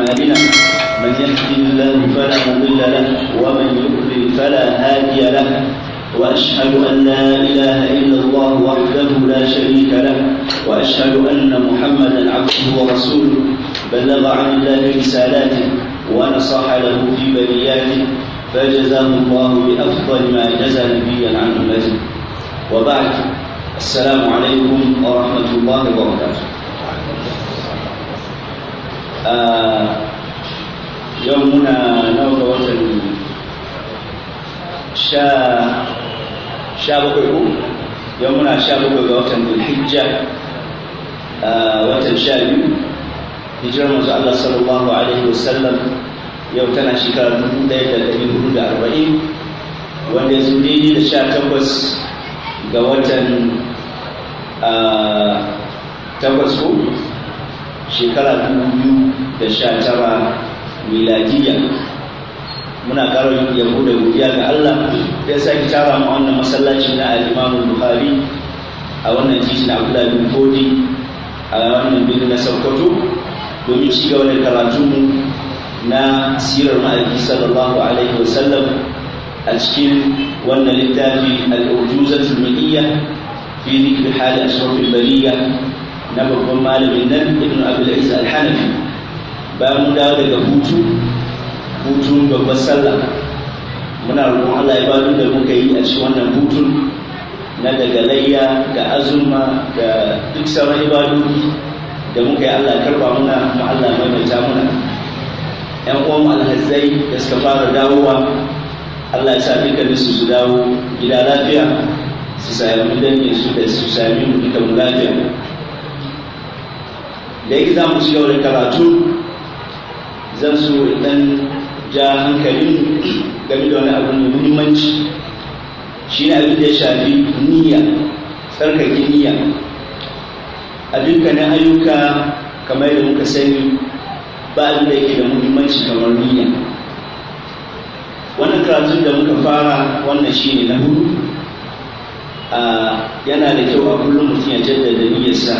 أعمالنا من يهده الله فلا مضل له ومن يضلل فلا هادي له وأشهد أن لا إله إلا الله وحده لا شريك له وأشهد أن محمدا عبده ورسوله بلغ عن الله رسالاته ونصح له في بلياته فجزاه الله بأفضل ما جزى نبيا عن أمته. وبعد، السلام عليكم ورحمة الله وبركاته. يومنا نوى وطن يومنا شابك وطن الحجة watan 12 hijirar manzo Allah sallallahu alaihi wasallam yau tana shekarar 1440 wanda ya zo daidai da 18 ga watan 8 ko shekara 2019 miladiya. Muna ƙara yabo da godiya ga Allah da ya sake tara mu wannan masallaci na al-Imam Bukhari a wannan titin Abdullah bin Fodi a wannan birnin na Sokoto domin ci gaba da karatu na sirar ma'aiki sallallahu alaihi wasallam a cikin wannan littafi al-Urjuzatul Mi'iyya fi dhikr hal ashrafil bariyya na babban malamin nan Ibn Abdul Aziz Al-Hanafi. Bayan mun dawo daga hutun babbar sallah, muna roƙon Allah ibadun da muka yi a cikin wannan hutun na daga layya da azuma da duk sauran ibadodi da muka yi, Allah karba muna kuma Allah maimaita muna. Ƴan uwan alhazzai da suka fara dawowa, Allah ya sa dukkanin su dawo gida lafiya, su sami dangin su da su sami mu duka mu lafiya. Da yake za mu ci gaba da karatu, zan so idan ja hankalin game da wani abu mai muhimmanci, shi ne abin da ya shafi niyya, tsarkake niyya a dukkanin ayyuka. Kamar da muka sani, ba abin da yake da muhimmanci kamar niyya. Wannan karatun da muka fara, wannan shi ne na hudu. Yana da kyau a kullum mutum ya jaddada niyyarsa,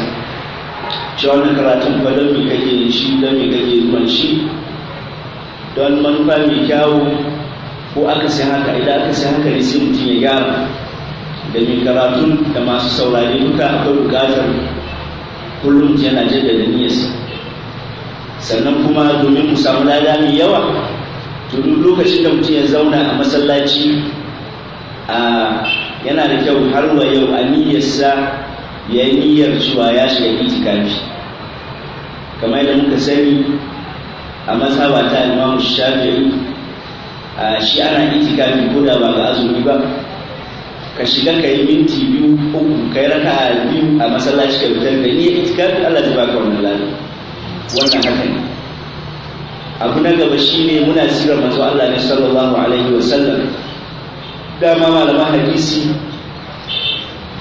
cewa wannan karatun fa don me kake yin shi, don me kake zuwan shi, don manufa mai kyawu ko aka sai haka. Idan aka sai haka ne sai mutum ya gyara, da mai karatun da masu saurari duka akwai bukatar kullum yana jaddada niyyarsa. Sannan kuma domin mu samu lada mai yawa, to duk lokacin da mutum ya zauna a masallaci, yana da kyau har wa yau a niyyarsa ya yi niyyar cewa ya shiga itikafi. Kamar yadda muka sani a mazhaba ta Imam Shafi'i, shi ana itikafi ko da ba ga azumi ba, ka shiga ka yi minti 2-3 ka yi raka'a 2 a masallaci ka fitar da niyyar itikafi, Allah zai baka wannan lafiya. Wannan haka ne. Abu na gaba shine muna sirar manzo Allah ne sallallahu alaihi wasallam. Dama malaman hadisi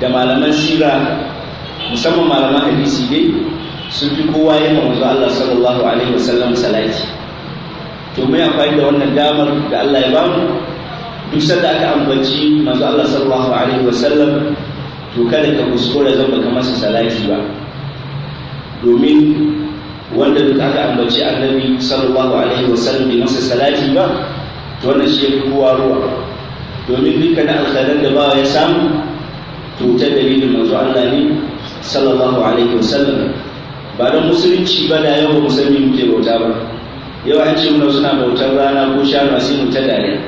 da malaman sira, musamman malaman hadisi dai, sun fi kowa yin manzo Allah sallallahu alaihi wasallam salati. To mai amfani da wannan damar da Allah ya bamu, duk sanda aka ambaci manzo Allah sallallahu alaihi wasallam, to kada ka kuskura zan baka masa salati ba, domin wanda duk aka ambaci annabi sallallahu alaihi wasallam bai masa salati ba, to wannan shi yafi kowa ruwa. Domin dukkan alkhairan da bawa ya samu, to ta dalilin manzo Allah ne sallallahu alaihi wasallam. Ba don musulunci ba da yau ba musulmi muke bauta ba. Yau an ce muna suna bautar rana ko shanu sai mu ta dare.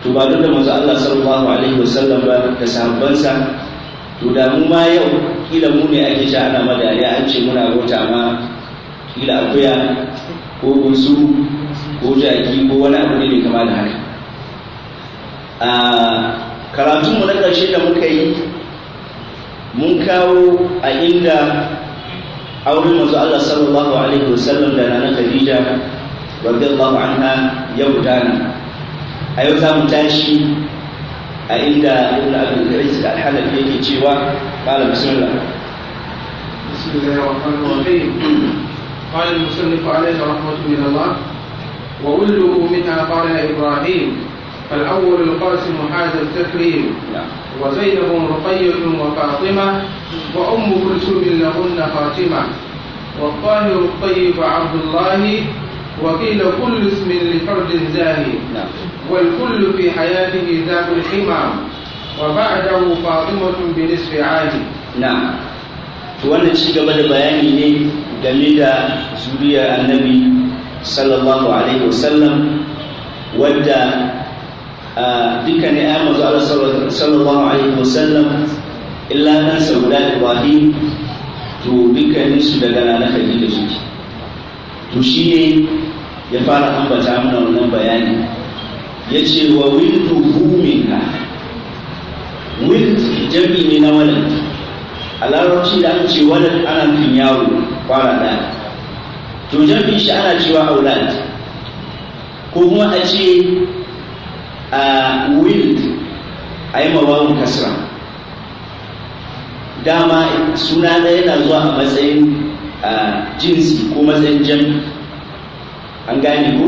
To ba don da manzo Allah sallallahu alaihi wasallam ba da sahabbansa, to da mu ma yau kila mu ne ake sha ana madariya, an ce muna bauta ma kila akuya ko gunsu ko jaki ko wani abu ne kama da haka. Karatunmu na ƙarshe da muka yi, mun kawo a inda auren manzo Allah sallallahu alaihi wasallam da nana Khadija radiyallahu anha ya gudana. A yau za mu tashi a inda Ibn Abdul Aziz Al-Hanafi yake cewa, qala bismillah. Bismillahir rahmanir rahim. Qala al-musannif alayhi rahmatu min Allah wa ullu minha qala Ibrahim فالأول القاسم هذا التكريم وزينب رقية وفاطمة وأم كلثوم لهن خاتمة والطاهر الطيب عبد الله وقيل كل اسم لفرد زاهي والكل في حياته ذات الحمام وبعده فاطمة بنصف عام. نعم. wannan ci gaba da bayani ne game da zuriyar annabi sallallahu alaihi wasallam wadda dukkanin ayyan manzo Allah sallallahu alaihi wasallam illa dan sauda Ibrahim to dukkanin su daga nana Khadija suke. To shine ya fara ambata mana wannan bayani yace wa wilduhu minha. Wild jami ne na walad. A larabci da aka ce walad ana nufin yaro fara ɗaya, to jami shi ana cewa aulad, ko kuma a ce a wild a yi mawawun kasra. Dama suna ɗaya yana zuwa a matsayin jinsi ko matsayin jami, an gane ko?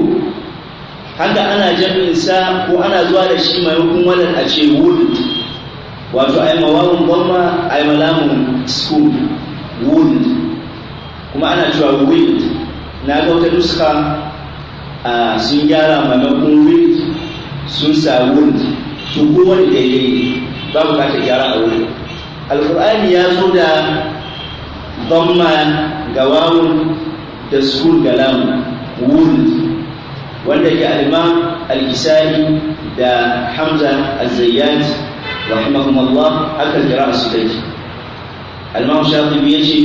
Haka ana jami'insa ko ana zuwa da shi maimakon walad a ce wood, wato ai mawawun gwamma ai malamun school wood, kuma ana cewa wild. Na ga wata nuska sun gyara maimakon wild sun sa wood, to kowane daidai ba bukatar gyara a wuri. Alƙur'ani ya zo da gwamma ga wawun da school ga lamun wood, wanda ke al-Imam al-Kisai da Hamza az-Zayyat rahimahumullah aka kira su dai. Al-Imam Shatibi yace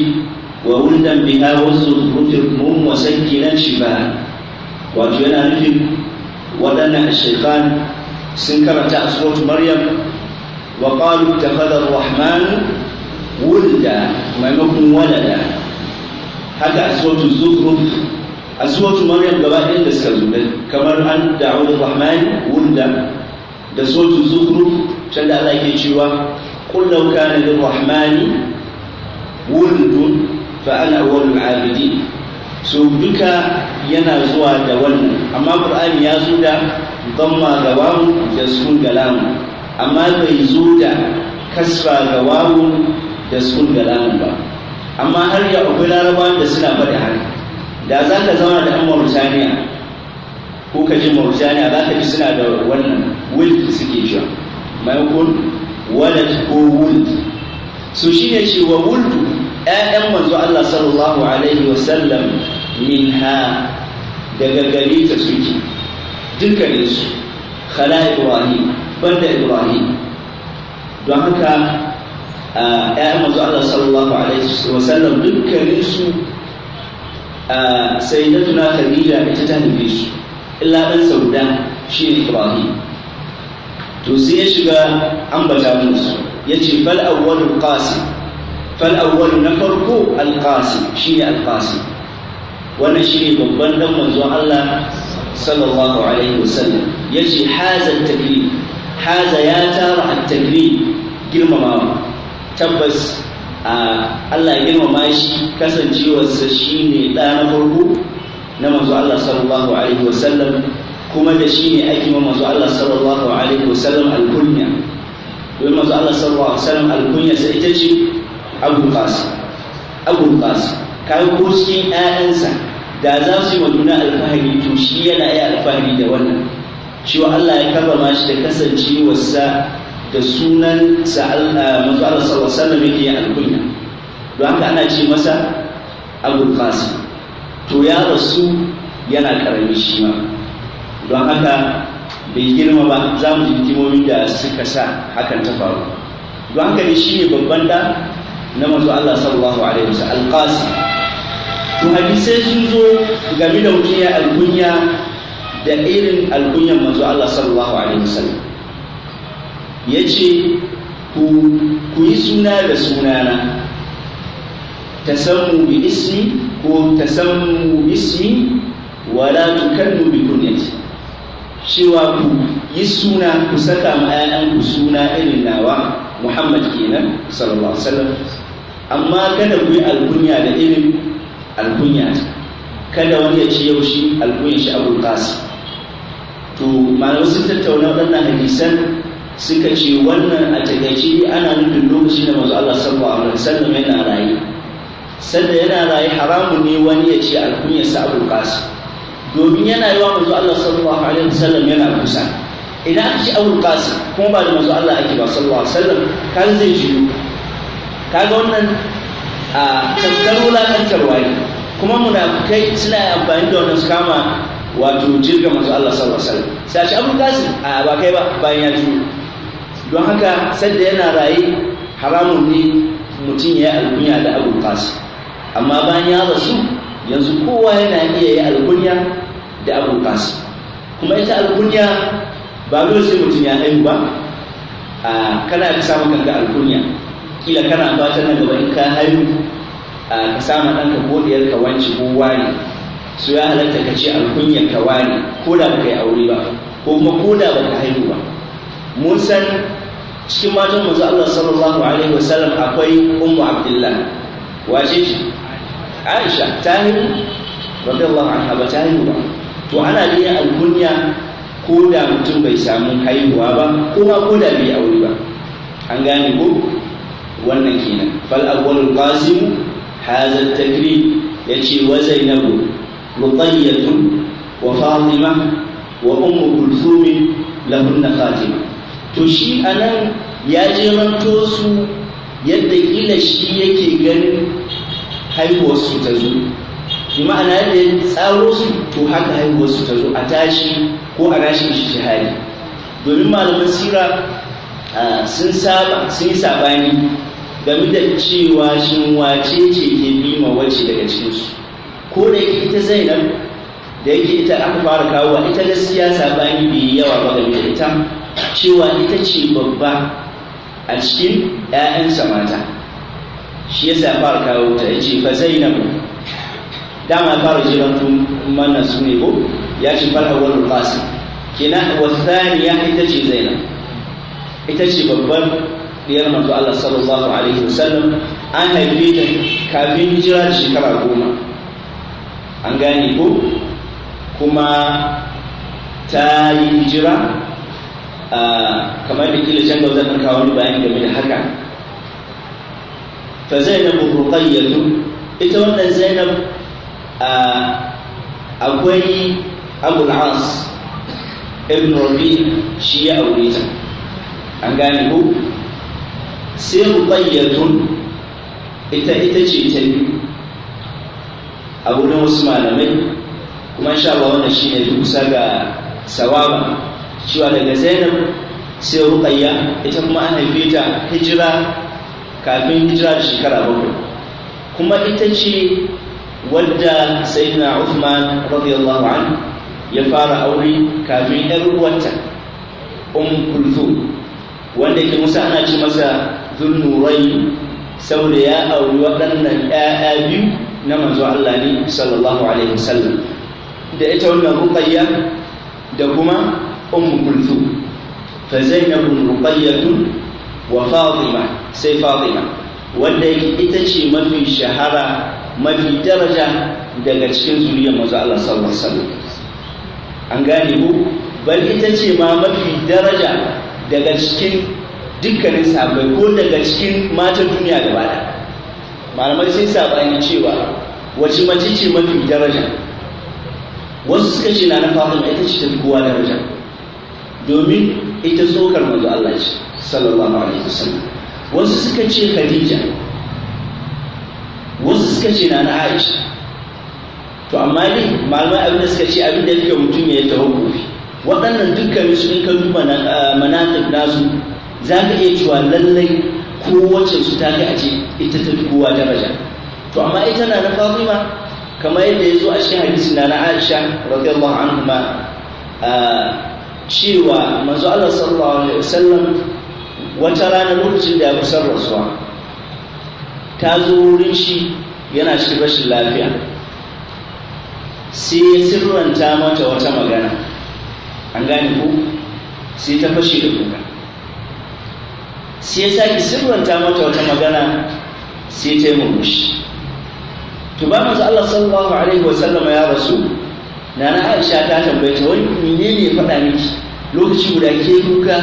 wa wuldan biha wazurufil mum wa sakinan shiba, wato yana nufin wadannan shaykhan sun karanta a suratul Maryam wa qalu ittakhadha ar-rahman wulda maimakon walada. Haka a suratul Zukhruf, a suratul Maryam gaba ɗayan da suka zo kamar an da'u ar-rahman wulda, da suratul Zukhruf can da Allah ke cewa qul law kana lir-rahmani wuldun fa ana awwalul abidin. So duka yana zuwa da wannan, amma Qur'ani ya zo da dhamma ga wawu da sukun ga lam, amma bai zo da kasra ga wawu da sukun ga lam ba. Amma har ya akwai larabawan da suna faɗi haka. Da za ka zama da ɗan Mauritania ko ka je Mauritania za ka ji suna da wannan wuld suke cewa maimakon walad ko wuld. So shi ne cewa wuldu ‘ya'yan manzo Allah sallallahu alaihi wasallam minha daga gare ta suke dukkanin su, khala Ibrahim banda Ibrahim. Don haka ‘ya'yan manzo Allah sallallahu alaihi wasallam dukkanin su sayyidatuna Khadija ita ta nufe su, illa ɗan sauda shi ne Ibrahim. To sai ya shiga ambata musu ya ce fal awwalul qasim, fal awwalu na farko al-qasim shine al-qasim. Wannan shine babban dan manzon Allah sallallahu alaihi wasallam. Yace haza at-taklif, haza ya tara at-taklif, girmamawa. Tabbas Allah ya girmama shi kasancewarsa shine da na farko na manzon Allah sallallahu alaihi wasallam, kuma da shi ne ake ma manzo Allah sallallahu alaihi wasallam alkunya. Domin manzo Allah sallallahu alaihi wasallam alkunya sai ita ce Abul Qasim. Abul Qasim kai ko cikin ƴaƴansa da za su yi wa juna alfahari, to shi yana iya alfahari da wannan, cewa Allah ya karrama shi da kasancewarsa da sunan sa manzo Allah sallallahu alaihi wasallam yake alkunya. Don haka ana ce masa Abul Qasim. To ya rasu yana karami shi ma, don haka bai girma ba. Za mu ji hikimomin da suka sa hakan ta faru. Don haka ne shi ne babban da na manzo Allah sallallahu alaihi wasallam al-Qasim. To hadisai sun zo game da mutum ya alkunya da irin alkunyan manzo Allah sallallahu alaihi wasallam. Yace ku yi suna da sunana, tasammu bi ismi ko tasammu ismi wala tukannu bi kunyati. Cewa ku yi suna, ku saka ma ƴaƴanku suna irin nawa Muhammad kenan sallallahu alaihi wasallam, amma kada ku yi alkunya da irin alkunya. Kada wani ya ce yau shi alkunya shi Abul Qasim. To malamai sun tattauna waɗannan hadisan suka ce wannan a takaice ana nufin lokacin da manzo Allah sallallahu alaihi wasallam yana raye. Sanda yana raye haramun ne wani ya ce alkunyarsa Abul Qasim. domin yana yi wa manzo Allah sallallahu alaihi wasallam yana kusa. Idan aka ce Abul Qasim kuma ba da manzo Allah ake ba sallallahu alaihi wasallam kan zai jiyo, kaga wannan a tantar wulakantarwa ne, kuma munafikai suna amfani da wannan su kama wato jirga manzo Allah sallallahu alaihi wasallam sai a ce Abul Qasim a ba kai ba bayan ya jiyo. Don haka sadda yana raye haramun ne mutum ya yi alkunya da Abul Qasim, amma bayan ya rasu yanzu kowa yana iya yi alkunya da Abul Qasim. Kuma ita alkunya ba dole sai mutum ya haihu ba, kana samun kanka alkunya, kila kana fatan nan gaba in ka haihu ka sama ɗanka ko ɗiyarka wance ko wani, so ya halatta ka ce alkunyar ka wani ko da baka yi aure ba ko kuma ko da baka haihu ba. Mun san cikin matan manzo Allah sallallahu alaihi wasallam akwai Ummu Abdullah, wace ce? Aisha ta haihu radiyallahu anha, ba ta haihu ba. To ana yin alkunya ko da mutum bai samu haihuwa ba kuma ko da bai aure ba, an gane ko wannan kenan. Fal awwalul qasim hadha at-takrim yace wa Zainabu Ruqayyah wa Fatima wa Ummu Kulthum lahunna khatima. To shi anan ya jeranto su yadda kila shi yake ganin haihuwarsu ta zo, bi ma'ana yadda ya tsaro su to haka haihuwarsu ta zo a tashi ko a rashin shi jihadi. Domin malaman sira sun yi sabani game da cewa shin wace ce ke bima wace daga cikinsu, ko da yake ita Zainab da yake ita aka fara kawowa, ita gaskiya sabani bai yawa ba game da ita, cewa ita ce babba a cikin 'ya'yansa mata, shi yasa fara kawo ta. Yace fa Zainab, dama fara jiran mana su ne ko ya ce fal awwalul qasim kenan, wa thaniya ita ce Zainab, ita ce babbar diyar manzo Allah sallallahu alaihi wasallam. An haife ta kafin hijira da shekara 10, an gane ko, kuma ta yi hijira kamar da kila can gaba zan kawo wani bayani game da haka. Fa Zainabu Ruqayyah, ita wannan Zainab akwai Abul As ibn Rabi shi ya aure ta, an gane ko. Sai Ruqayyah ita ce ta biyu a wurin wasu malamai, kuma insha Allah wannan shine duk kusa ga sawaba, cewa daga Zainab sai Ruqayyah, ita kuma an haife ta hijira kafin hijira da shekara 7, kuma ita ce wadda Sayyidina Uthman radiyallahu anhu ya fara aure kafin ƴar uwarta Kulthum, wanda ke Musa ana ce masa Dhun-Nurayn saboda ya auri waɗannan ƴaƴa biyu na manzo Allah ne sallallahu alaihi wasallam, da ita wannan Ruqayyah da kuma Kulthum. Fa Zainabun Ruqayyatun wa Fatima, sai Fatima wanda ita ce mafi shahara mafi daraja daga cikin zuriyar manzo Allah sallallahu alaihi wasallam, an gane ku, bal ita ce ma mafi daraja daga cikin dukkanin sahabbai ko daga cikin matan duniya gaba ɗaya. Malamai sai sabani cewa wace mace ce mafi daraja. Wasu suka ce na Fatima ita ce tafi kowa daraja, domin ita tsokar manzo Allah ce sallallahu alaihi wasallam. Wasu suka ce Khadija, wasu suka ce na Aisha. To amma dai malamai abin da suka ce abin da yake mutum ya tawakkufi, waɗannan dukkanin su in ka duba manaqib nasu za ka iya cewa lallai kowace su ta kai a ce ita ta fi kowa daraja. To amma ita na Fatima kamar yadda ya zo a cikin hadisi na Aisha radiyallahu anha cewa manzo Allah sallallahu alaihi wasallam wata rana lokacin da ya kusan rasuwa ta zo wurin shi yana cikin rashin lafiya, sai ya sirranta mata wata magana, an gane ko, sai ta fashe da kuka, sai ya sake sirranta mata wata magana, sai ta yi murmushi. To ba manzo Allah sallallahu alaihi wasallam ya rasu, nana Aisha ta tambaye ta wani menene ya faɗa miki lokaci guda ke kuka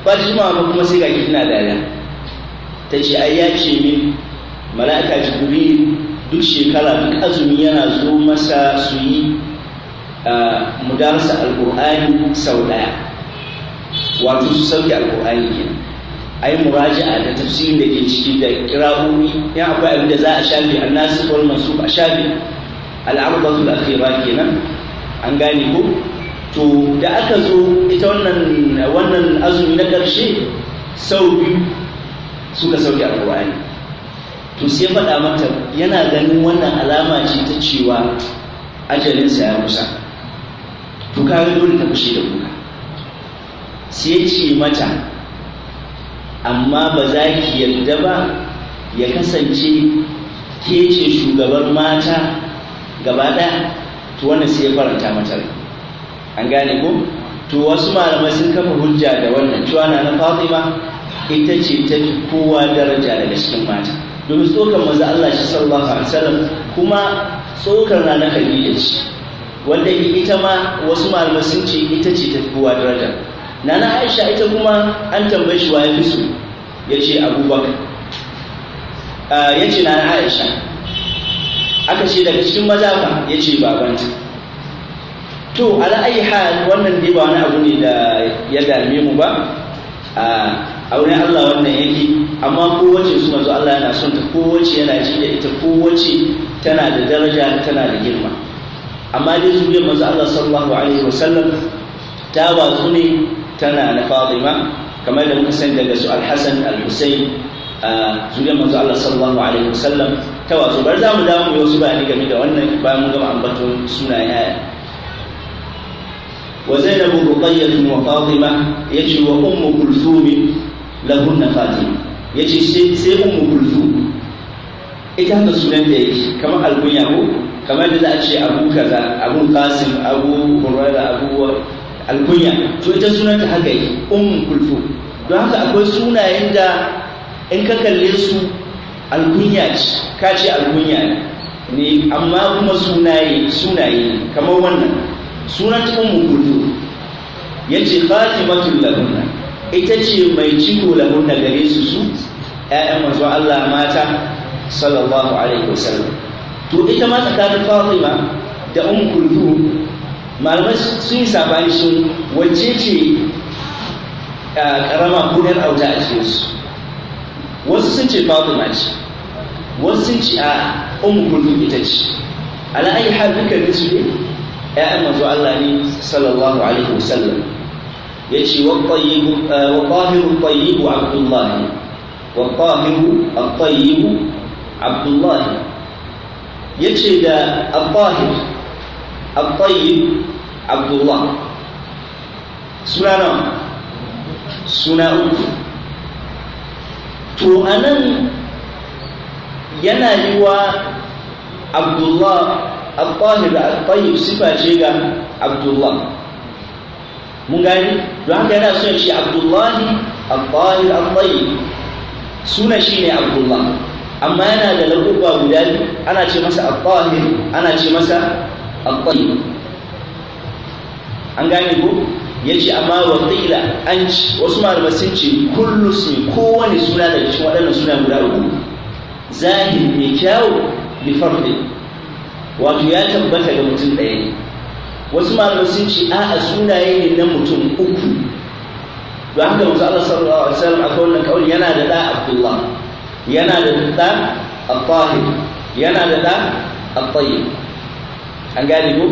ba ta jima ba kuma sai ga kina dariya. Ta ce ai ya ce min mala'ika Jibril duk shekara duk azumi yana zo masa su yi mudarasa alqur'ani sau daya, wato su sauke alqur'ani kenan, ai muraja'a da tafsirin da ke ciki da qira'o'i, ya akwai abin da za a shafi an-nasikh wal mansukh a shafi al-'ardatul akhira kenan, an gane ko. To da aka zo ita wannan azumi na ƙarshe sau biyu suka sauke alqur'ani, to sai faɗa mata yana ganin wannan alama ce ta cewa ajalinsa ya kusa, to kaga dole ta fushi da kuka. sai ce mata amma ba za ki yarda ba ya kasance ke ce shugabar mata gaba ɗaya, to wannan sai ya faranta mata rai, an gane ko. To wasu malamai sun kafa hujja da wannan cewa na Fatima ita ce ta fi kowa daraja daga cikin mata, domin tsokar manzo Allah shi sallallahu alaihi wasallam, kuma tsokar na Khadija ce, wanda ita ma wasu malamai sun ce ita ce ta fi kowa daraja. Nana Aisha ita kuma an tambaye shi wa ya fi so, ya ce Abubakar, ya ce Nana Aisha. Aka ce daga cikin maza fa, ya ce babanta. To ala ayi hal wannan dai ba wani abu ne da ya dame mu ba, a wurin Allah wannan yake, amma kowace su manzo Allah yana son ta, kowace yana ji da ita, kowace tana da daraja, tana da girma. Amma dai zuriyar manzo Allah sallallahu alaihi wasallam ta watsu ne, tana na Fatima, kamar da muka san daga su Al-Hasan Al-Husayn, zuriyar manzo Allah sallallahu alaihi wasallam ta watsu. Bar za mu dawo mu wasu bayani game da wannan bayan mun gama ambaton sunayen aya. Wa Zainab Ruqayyah wa Fatima, yace wa Ummu Kulthum lahunna Fatima, yace sai Ummu Kulthum ita haka sunan da yake kamar alkunya ko kamar da za a ce Abu kaza, Abu Qasim, Abu Hurairah, Abu alkunya, to ita sunanta haka yake Ummu Kulthum. Don haka akwai sunayen da in ka kalle su alkunya ce, ka ce alkunya ne, amma kuma sunaye kamar wannan sunan Ummu Kulthum, yace khatimatul lahunna, ita ce mai ciko lahunna gare su ƴaƴan manzo Allah mata sallallahu alaihi wasallam. To ita ma tsakanin Fatima da Ummu Kulthum malamai sun yi sabani sun wacce ce karama ko ɗan auta a cikin su. Wasu sun ce Fatima ce, wasu sun ce a Ummu Kulthum ita ce. Ala ayi hal dukkan su ne ƴaƴan manzo Allah ne sallallahu alaihi wasallam. Yace wa tayyib wa tahiru tayyib Abdullah, wa tahiru at-tayyib Abdullah. Yace da at-tahir at-tayyib Abdullah, suna uku. To anan yana yiwa Abdullah al-Tahir al-Tayyib sifa ce ga Abdullah, mun gani. Don haka yana son shi Abdullahi al-Tahir al-Tayyib, suna shi ne Abdullah, amma yana da laƙuba guda biyu, ana ce masa al-Tahir, ana ce masa al-Tayyib, an gane ko. Yace amma waqila an ci, wasu malamai sun ce kullu ismi, kowane suna daga cikin waɗannan suna guda uku, zahir mai kyawu bi fardi, wato ya tabbata ga mutum ɗaya ne. Wasu malamai sun ce a'a sunaye ne na mutum uku. Don haka manzo Allah sallallahu alaihi wasallam akwai wannan kauli, yana da da Abdullah, yana da da Al-Tahir, yana da da Al-Tayyib, an gane ko.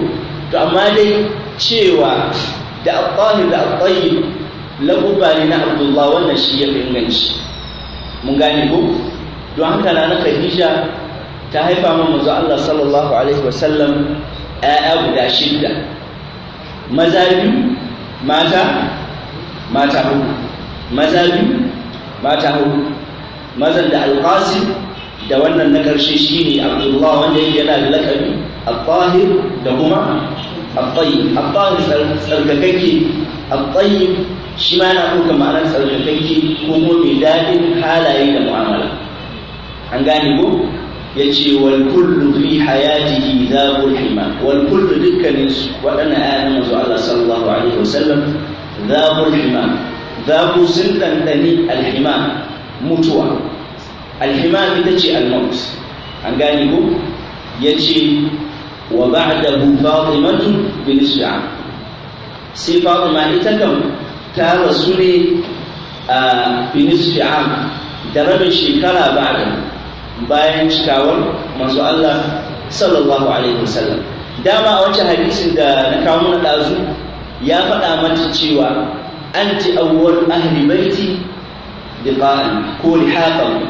To amma dai cewa da Al-Tahir da Al-Tayyib laƙuba ne na Abdullah, wannan shi ya fi inganci, mun gane ko. Don haka na Khadija ta haifa min manzo Allah sallallahu alaihi wasallam ƴaƴa guda 6, maza 2 mata 4, maza 2 mata 4. Mazan da Al-Qasim da wannan na ƙarshe shine Abdullah, wanda yake yana da lakabi Al-Tahir da kuma Al-Tayyib. Al-Tahir tsarkakakke, Al-Tayyib shi ma yana ɗaukar ma'anar tsarkakakke ko kuma mai daɗin halaye da mu'amala, an gane ko. Yace wal kullu fi hayatihi dhabul hima, wal kullu dukkanin su waɗannan ayan manzo Allah sallallahu alaihi wasallam dhabul hima, dhabu sun dandani al-hima, mutuwa. Al-hima ita ce al-maut, an gane ko. Yace wa ba'dahu Fatimatu bi nisfi am. Sai Fatima ita kam ta rasu ne a bi nisfi am da rabin shekara bayan cikawar manzo Allah sallallahu alaihi wasallam. Dama a wancan hadisin da na kawo mana dazu ya faɗa mata cewa anti awwal ahli baiti liqa'an ko lihaqan,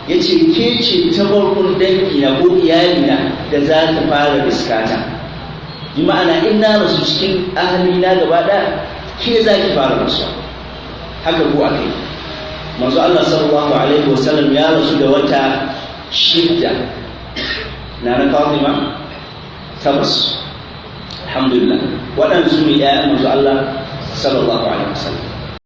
yace ke ce ta farkon dangi na ko iyalina da za ta fara riskata. Bi ma'ana in na rasu cikin ahli na gaba ɗaya ke za ki fara rasuwa. Haka ko akai manzo Allah sallallahu alaihi wasallam ya rasu da wata 6 na Fatima 8. Alhamdulillah waɗansu ne ya manzo Allah sallallahu alaihi wasallam.